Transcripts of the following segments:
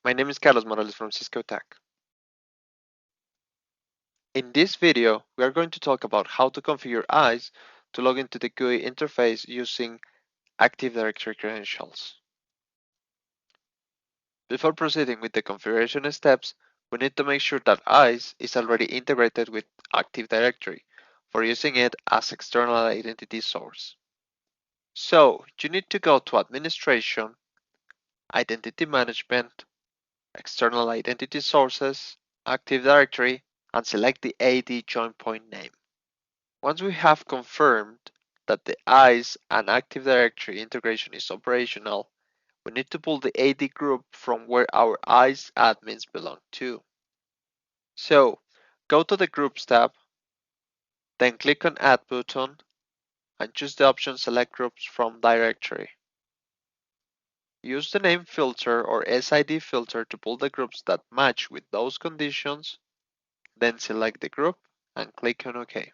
My name is Carlos Morales from Cisco Tech. In this video, we are going to talk about how to configure ISE to log into the GUI interface using Active Directory credentials. Before proceeding with the configuration steps, we need to make sure that ISE is already integrated with Active Directory for using it as external identity source. So, you need to go to Administration, Identity Management, External Identity Sources, Active Directory, and select the AD join point name. Once we have confirmed that the ISE and Active Directory integration is operational, we need to pull the AD group from where our ISE admins belong to. So, go to the Groups tab, then click on Add button, and choose the option Select Groups from Directory. Use the name filter or SID filter to pull the groups that match with those conditions, then select the group and click on OK.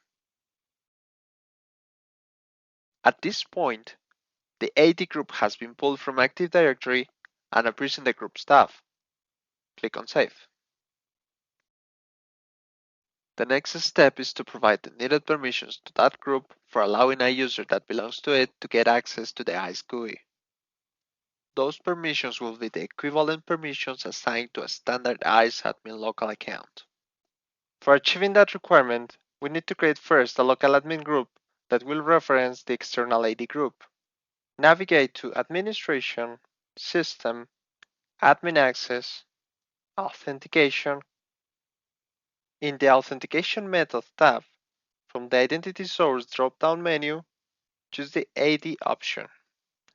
At this point, the AD group has been pulled from Active Directory and appears in the Groups tab. Click on Save. The next step is to provide the needed permissions to that group for allowing a user that belongs to it to get access to the ISE GUI. Those permissions will be the equivalent permissions assigned to a standard ISE admin local account. For achieving that requirement, we need to create first a local admin group that will reference the external AD group. Navigate to Administration, System, Admin Access, Authentication. In the Authentication Method tab, from the Identity Source drop-down menu, choose the AD option,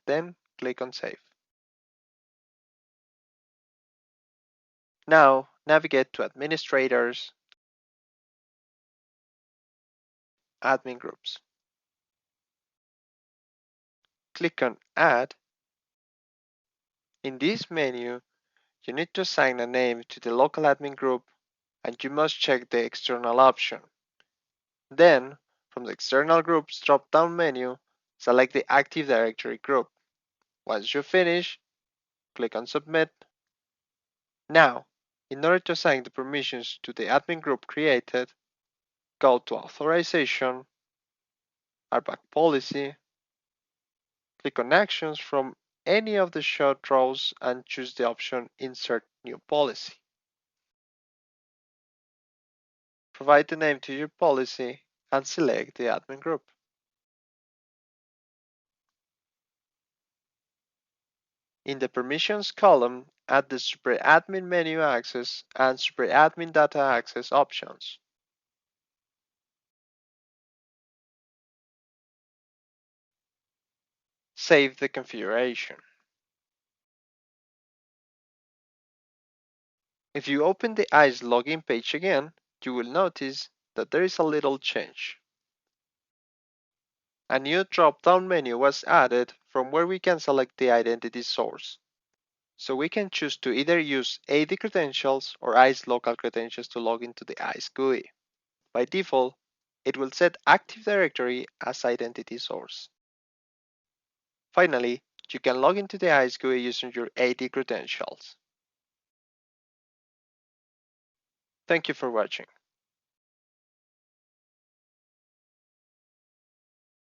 then click on Save. Now, navigate to Administrators, Admin Groups. Click on Add. In this menu, you need to assign a name to the local admin group, and you must check the External option. Then, from the External Groups drop-down menu, select the Active Directory group. Once you finish, click on Submit. Now, in order to assign the permissions to the admin group created, go to Authorization, RBAC Policy, click on Actions from any of the short rows and choose the option Insert New Policy. Provide the name to your policy and select the admin group. In the Permissions column, add the SuperAdmin Menu Access and SuperAdmin Data Access options. Save the configuration. If you open the ISE login page again, you will notice that there is a little change. A new drop-down menu was added from where we can select the identity source. So we can choose to either use AD credentials or ISE local credentials to log into the ISE GUI. By default, it will set Active Directory as identity source. Finally, you can log into the ISE GUI using your AD credentials. Thank you for watching.